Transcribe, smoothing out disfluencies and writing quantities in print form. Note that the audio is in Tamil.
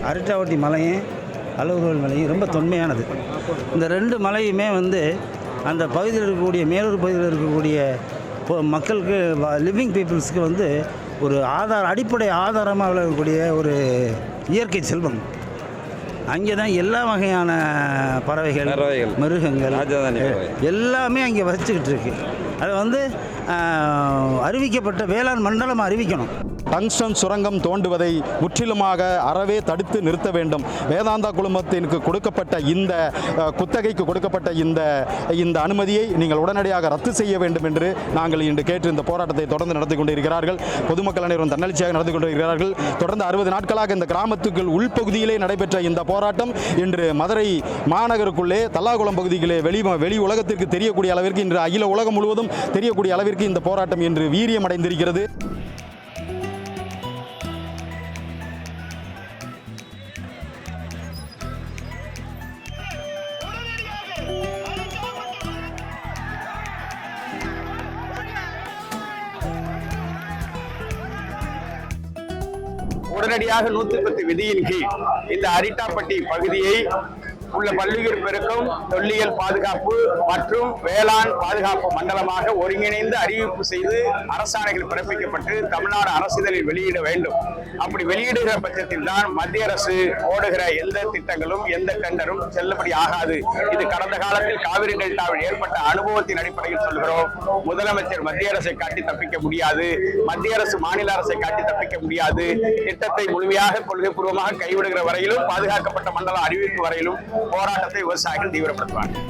அரிட்டாவட்டி மலையும் அழகுகோவில் மலையும் ரொம்ப தொன்மையானது. இந்த 2 மலையுமே அந்த பகுதியில் இருக்கக்கூடிய மேலூர் பகுதியில் இருக்கக்கூடிய மக்களுக்கு லிவிங் பீப்புள்ஸுக்கு ஒரு அடிப்படை ஆதாரமாக விளங்கக்கூடிய ஒரு இயற்கை செல்வம். அங்கே தான் எல்லா வகையான பறவைகள், மிருகங்கள் எல்லாமே அங்கே வச்சுக்கிட்டு இருக்கு. அதை அறிவிக்கப்பட்ட வேளாண் மண்டலம் அறிவிக்கணும். டங்ஸ்டன் சுரங்கம் தோண்டுவதை முற்றிலுமாக அறவே தடுத்து நிறுத்த வேண்டும். வேதாந்தா குழுமத்திற்கு கொடுக்கப்பட்ட இந்த குத்தகைக்கு கொடுக்கப்பட்ட இந்த அனுமதியை நீங்கள் உடனடியாக ரத்து செய்ய வேண்டும் என்று நாங்கள் இன்று கேட்டு இந்த போராட்டத்தை தொடர்ந்து நடத்தி கொண்டிருக்கிறார்கள். பொதுமக்கள் அனைவரும் தன்னெழுச்சியாக நடத்தி கொண்டிருக்கிறார்கள். தொடர்ந்து 60 நாட்களாக இந்த கிராமத்துக்குள் உள்பகுதியிலே நடைபெற்ற இந்த போராட்டம் இன்று மதுரை மாநகருக்குள்ளே தல்லாகுளம் பகுதியிலே வெளி உலகத்திற்கு தெரியக்கூடிய அளவிற்கு, இன்று அகில உலகம் முழுவதும் தெரியக்கூடிய அளவிற்கு இந்த போராட்டம் இன்று வீரியமடைந்திருக்கிறது. உடனடியாக 110 விதியின் கீழ் இந்த அரிட்டாப்பட்டி பகுதியை உள்ள பல்லுயிர் பெருக்கம், தொல்லியல் பாதுகாப்பு மற்றும் வேளாண் பாதுகாப்பு மண்டலமாக ஒருங்கிணைந்து அறிவிப்பு செய்து அரசாணைகள் பிறப்பிக்கப்பட்டு தமிழ்நாடு அரசிதழில் வெளியிட வேண்டும். அப்படி வெளியிடுகிற பட்சத்தில் தான் மத்திய அரசு ஓடுகிற எந்த திட்டங்களும் எந்த டெண்டரும் செல்லுபடி ஆகாது. இது கடந்த காலத்தில் காவிரி டெல்டாவில் ஏற்பட்ட அனுபவத்தின் அடிப்படையில் சொல்கிறோம். முதலமைச்சர் மத்திய அரசை காட்டி தப்பிக்க முடியாது, மத்திய அரசு மாநில அரசை காட்டி தப்பிக்க முடியாது. திட்டத்தை முழுமையாக கொள்கைப்பூர்வமாக கைவிடுகிற வரையிலும், பாதுகாக்கப்பட்ட மண்டலம் அறிவிப்பு வரையிலும் போராட்டத்தை விவசாயிகள் தீவிரப்படுத்துவார்கள்.